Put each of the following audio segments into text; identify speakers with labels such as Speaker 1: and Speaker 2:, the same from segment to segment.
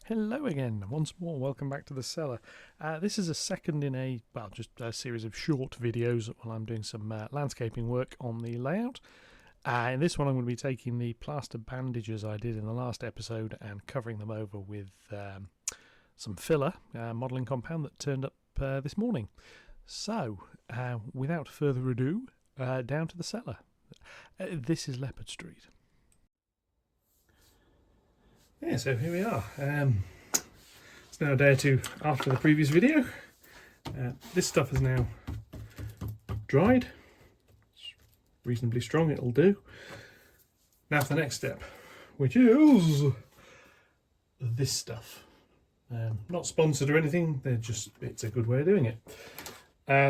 Speaker 1: Hello again, once more, welcome back to the cellar. This is a second in just a series of short videos while I'm doing some landscaping work on the layout. In this one I'm going to be taking the plaster bandages I did in the last episode and covering them over with some filler modelling compound that turned up this morning. So, without further ado, down to the cellar. This is Leopard Street. Yeah, so here we are. It's now a day or two after the previous video. This stuff is now dried. It's reasonably strong, it'll do. Now for the next step, which is this stuff. Not sponsored or anything, it's a good way of doing it.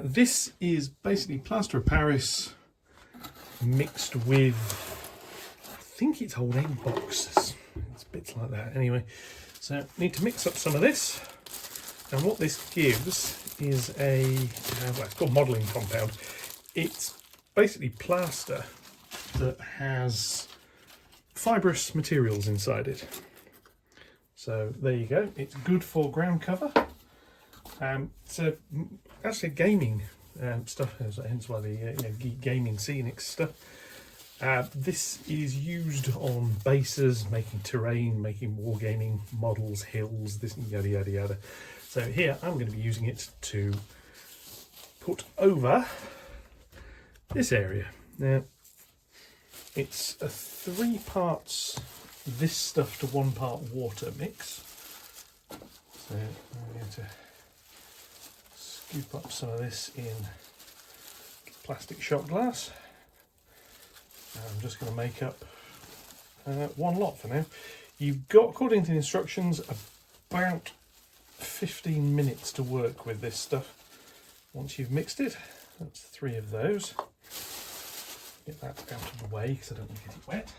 Speaker 1: This is basically plaster of Paris mixed with, I think it's old egg boxes. It's bits like that anyway. So need to mix up some of this, and what this gives is it's called modelling compound. It's basically plaster that has fibrous materials inside it. So there you go. It's good for ground cover. So actually gaming stuff, hence why the gaming scenic stuff. This is used on bases, making terrain, making wargaming models, hills, this yada yada yada. So here I'm going to be using it to put over this area. Now it's a 3 parts this stuff to 1 part water mix. So I'm going to scoop up some of this in plastic shot glass. I'm just going to make up 1 lot for now. You've got, according to the instructions, about 15 minutes to work with this stuff. Once you've mixed it, that's 3 of those. Get that out of the way because I don't want to get it wet.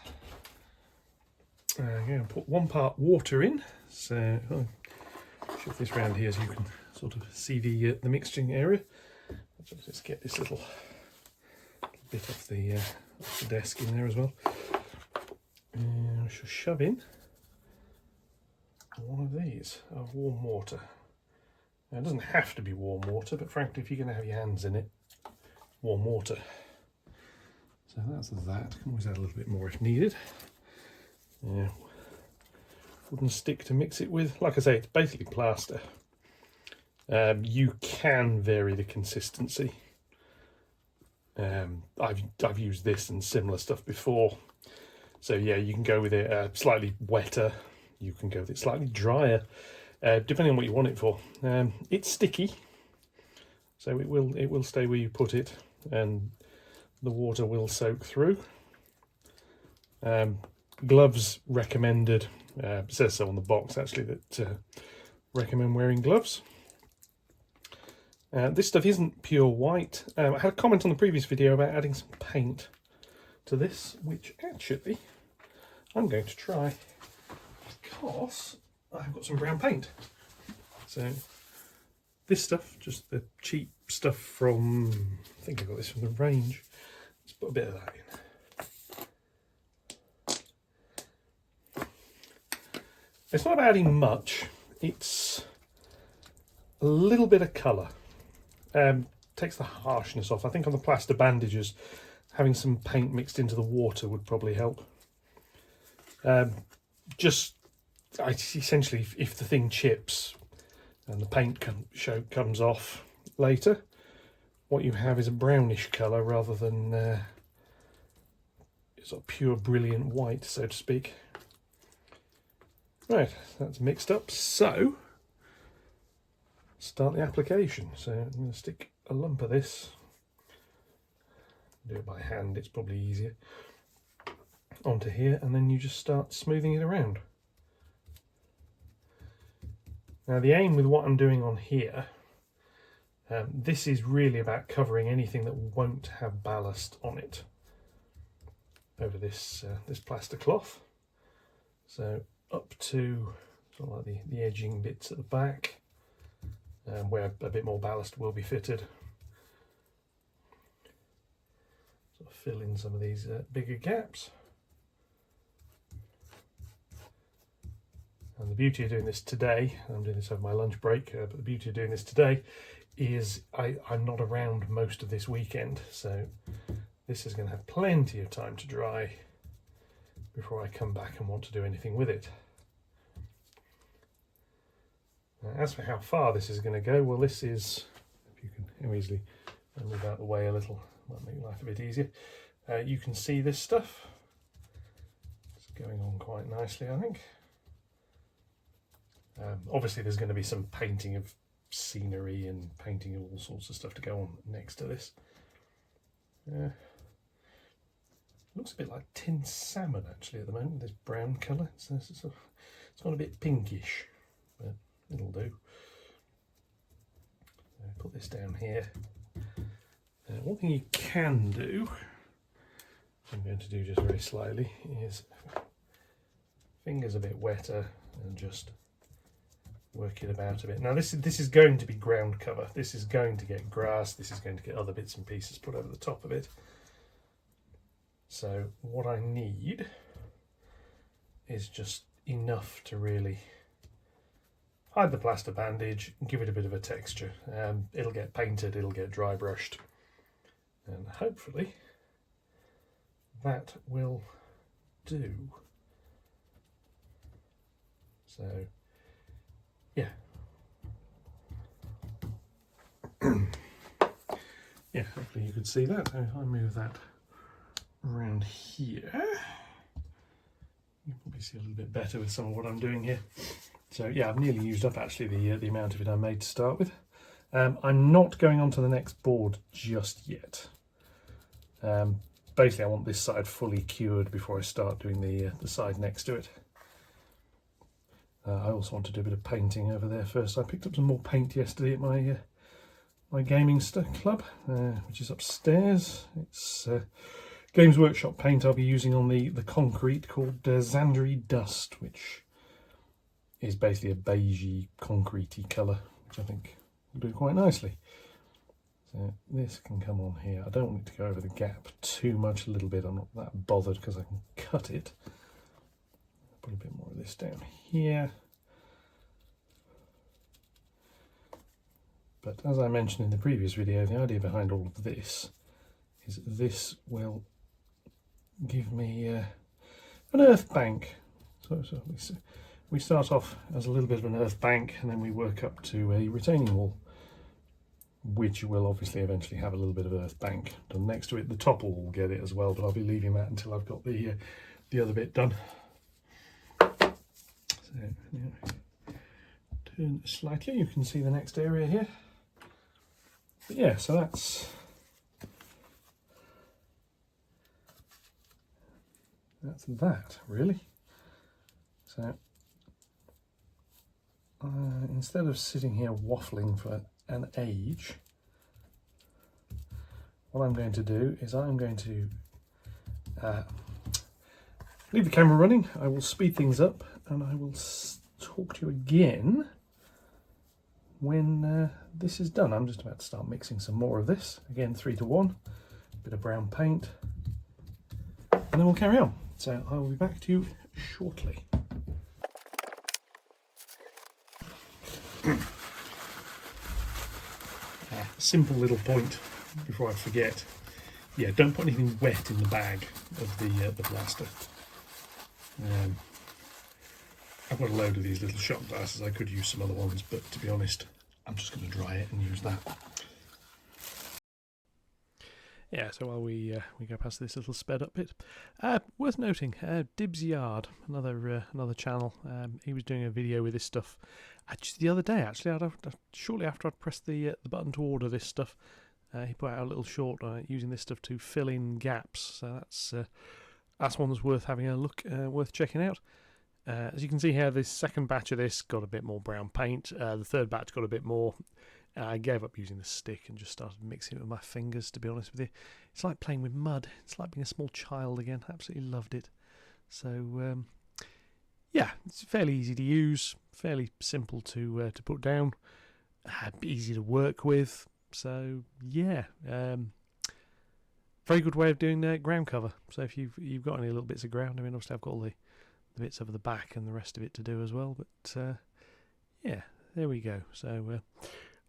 Speaker 1: I'm going to put 1 part water in. So I'll shift this round here so you can sort of see the mixing area. I'll just get this little bit off the desk in there as well. And I shall shove in 1 of these of warm water. Now, it doesn't have to be warm water, but frankly, if you're going to have your hands in it, warm water. So that's that. Can always add a little bit more if needed. Yeah. Wooden stick to mix it with. Like I say, it's basically plaster. You can vary the consistency. I've used this and similar stuff before, so yeah, you can go with it slightly wetter, you can go with it slightly drier, depending on what you want it for. It's sticky, so it will stay where you put it, and the water will soak through. Gloves recommended. It says so on the box actually that recommend wearing gloves. This stuff isn't pure white. I had a comment on the previous video about adding some paint to this, which actually I'm going to try because I've got some brown paint. So this stuff, just the cheap stuff from, I think I got this from the range. Let's put a bit of that in. It's not about adding much, it's a little bit of colour. Takes the harshness off. I think on the plaster bandages, having some paint mixed into the water would probably help. Essentially, if the thing chips and the paint comes off later, what you have is a brownish colour rather than sort of pure brilliant white, so to speak. Right, that's mixed up. So start the application. So I'm going to stick a lump of this, do it by hand, it's probably easier, onto here, and then you just start smoothing it around. Now the aim with what I'm doing on here, this is really about covering anything that won't have ballast on it over this plaster cloth. So up to sort of like the edging bits at the back, where a bit more ballast will be fitted. Sort of fill in some of these bigger gaps. And the beauty of doing this today, I'm doing this over my lunch break, but the beauty of doing this today is I'm not around most of this weekend, so this is going to have plenty of time to dry before I come back and want to do anything with it. As for how far this is going to go, well, this is, if you can easily move out the way a little, might make life a bit easier. You can see this stuff. It's going on quite nicely, I think. Obviously, there's going to be some painting of scenery and painting of all sorts of stuff to go on next to this. Looks a bit like tinned salmon actually at the moment, this brown colour. It's gone a bit pinkish, but it'll do. Put this down here. One thing you can do, I'm going to do just very slightly, is fingers a bit wetter and just work it about a bit. Now this is going to be ground cover. This is going to get grass. This is going to get other bits and pieces put over the top of it. So what I need is just enough to really hide the plaster bandage and give it a bit of a texture. It'll get painted, it'll get dry brushed, and hopefully that will do. So yeah. Yeah, hopefully you could see that. So if I move that around here, you can probably see a little bit better with some of what I'm doing here. So yeah, I've nearly used up actually the amount of it I made to start with. I'm not going on to the next board just yet. Basically I want this side fully cured before I start doing the side next to it. I also want to do a bit of painting over there first. I picked up some more paint yesterday at my gaming club, which is upstairs. It's Games Workshop paint I'll be using on the concrete called Zandri Dust, which is basically a beigey, concretey colour, which I think will do quite nicely. So this can come on here. I don't want it to go over the gap too much, a little bit. I'm not that bothered because I can cut it. Put a bit more of this down here. But as I mentioned in the previous video, the idea behind all of this is this will give me an earth bank. So we start off as a little bit of an earth bank, and then we work up to a retaining wall, which will obviously eventually have a little bit of earth bank done next to it. The top wall will get it as well, but I'll be leaving that until I've got the other bit done. So now, turn slightly, you can see the next area here. But yeah, so that's that really. So instead of sitting here waffling for an age, what I'm going to do is I'm going to leave the camera running. I will speed things up and I will talk to you again when this is done. I'm just about to start mixing some more of this. Again, 3:1, bit of brown paint, and then we'll carry on. So I will be back to you shortly. Simple little point before I forget. Yeah, don't put anything wet in the bag of the plaster. I've got a load of these little shot glasses. I could use some other ones, but to be honest, I'm just going to dry it and use that. Yeah, so while we go past this little sped up bit, worth noting, Dib's Yard, another channel. He was doing a video with this stuff just the other day. Actually, shortly after I'd pressed the button to order this stuff, he put out a little short using this stuff to fill in gaps. So that's one that's worth having a look, worth checking out. As you can see here, this second batch of this got a bit more brown paint. The third batch got a bit more. I gave up using the stick and just started mixing it with my fingers, to be honest with you. It's like playing with mud. It's like being a small child again. Absolutely loved it. So, yeah, it's fairly easy to use, fairly simple to put down, easy to work with. So, yeah, very good way of doing ground cover. So if you've got any little bits of ground, I mean, obviously I've got all the the bits over the back and the rest of it to do as well. But yeah, there we go. So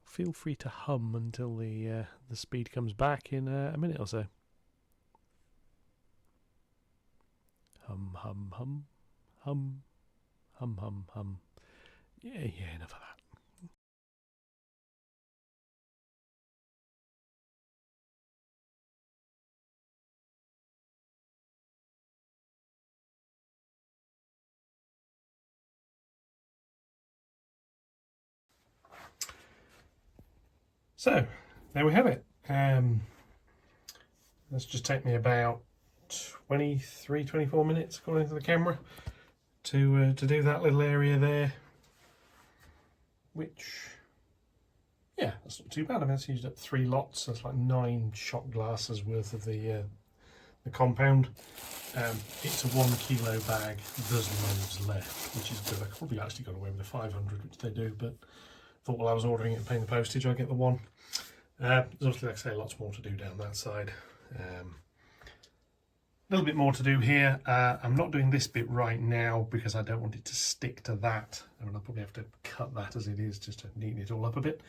Speaker 1: feel free to hum until the speed comes back in a minute or so. Hum, hum, hum, hum, hum, hum, hum. Yeah, enough of that. So there we have it. This just take me about 23-24 minutes according to the camera to do that little area there, which, yeah, that's not too bad. I mean, that's used up 3 lots. That's like 9 shot glasses worth of the compound. It's a 1 kilo bag. There's loads left, which is good. I probably actually got away with the 500, which they do, but thought while I was ordering it and paying the postage, I'd get the 1. There's obviously, like I say, lots more to do down that side. A little bit more to do here. I'm not doing this bit right now because I don't want it to stick to that. I mean, I'll probably have to cut that as it is just to neaten it all up a bit.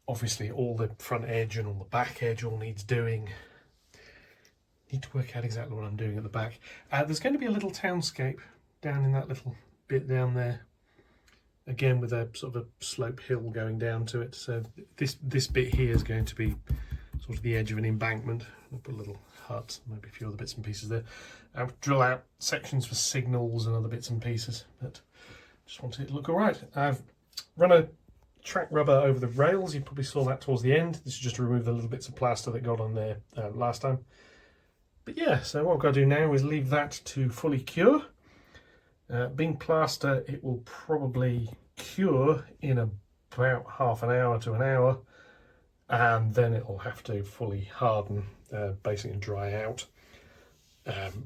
Speaker 1: Obviously, all the front edge and all the back edge all needs doing. Need to work out exactly what I'm doing at the back. There's going to be a little townscape down in that little bit down there. Again, with a sort of a slope hill going down to it. So this bit here is going to be sort of the edge of an embankment. I'll put a little hut, maybe a few other bits and pieces there. I'll drill out sections for signals and other bits and pieces, but just want it to look all right. I've run a track rubber over the rails. You probably saw that towards the end. This is just to remove the little bits of plaster that got on there last time. But yeah, so what I've got to do now is leave that to fully cure. Being plaster, it will probably cure in about half an hour to an hour, and then it'll have to fully harden, basically, and dry out.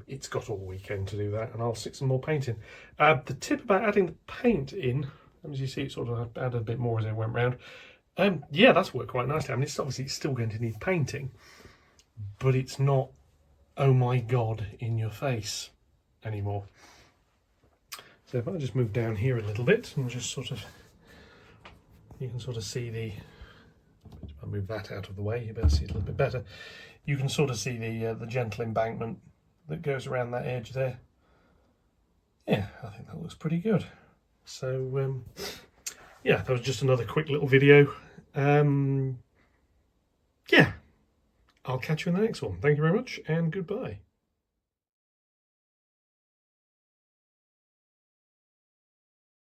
Speaker 1: It's got all weekend to do that, and I'll stick some more paint in. The tip about adding the paint in, as you see, it sort of added a bit more as it went round. Yeah, that's worked quite nicely. I mean, it's obviously still going to need painting, but it's not, oh my god, in your face anymore. So if I just move down here a little bit and just sort of, you can sort of see the, if I move that out of the way, you better see it a little bit better. You can sort of see the gentle embankment that goes around that edge there. Yeah, I think that looks pretty good. So yeah, that was just another quick little video. Yeah, I'll catch you in the next one. Thank you very much, and goodbye.